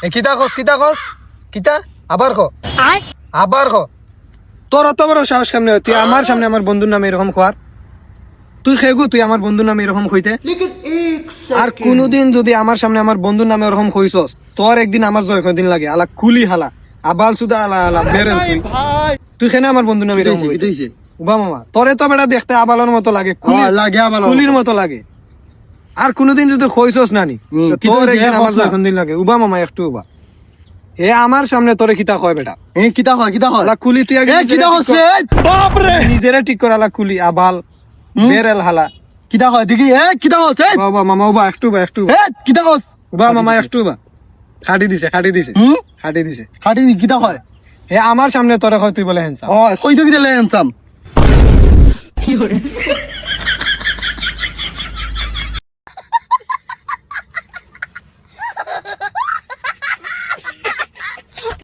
কিতা কস কিতা আবার তোর অত বড় সাহস কেমনে তুই আমার সামনে আমার বন্ধুর নামে এরকম খোয়ার তুই খেগু তুই আমার বন্ধুর নামে এরকম কইতে আর কোনদিন যদি আমার সামনে আমার বন্ধুর নামে এরকম কইছস তোর একদিন আমার জয় কদিন লাগে আলা কুলি হালা আবাল সুদা আলা বেরেল তুই কেন আমার বন্ধুর নামে এরকম কইতে উবা মামা তোরে তো বেটা দেখতে আবালের মতো লাগে কুলির মতো লাগে আর কোনদিন যদি কইছস নানি তোর একদিন আমার জয় কদিন লাগে উবা মামা একটু উবা এ আমার সামনে তোরে কিতা কয় বেটা কিতা হয় আলা কুলি তুই আগে কিতা হচ্ছে বাপ রে নিজেরা ঠিক কর আলা কুলি আবাল বেরেল হালা কিতা হয় দেখি কিতা হচ্ছে বাবা মামা উবা একটু কিতা হস উবা মামা একটু খাটি দিছে হাটি কিতা হয় হে আমার সামনে তোরে হয় তুই বলে হ্যান্ডসাম কই তো কিতা লে হ্যান্ডসাম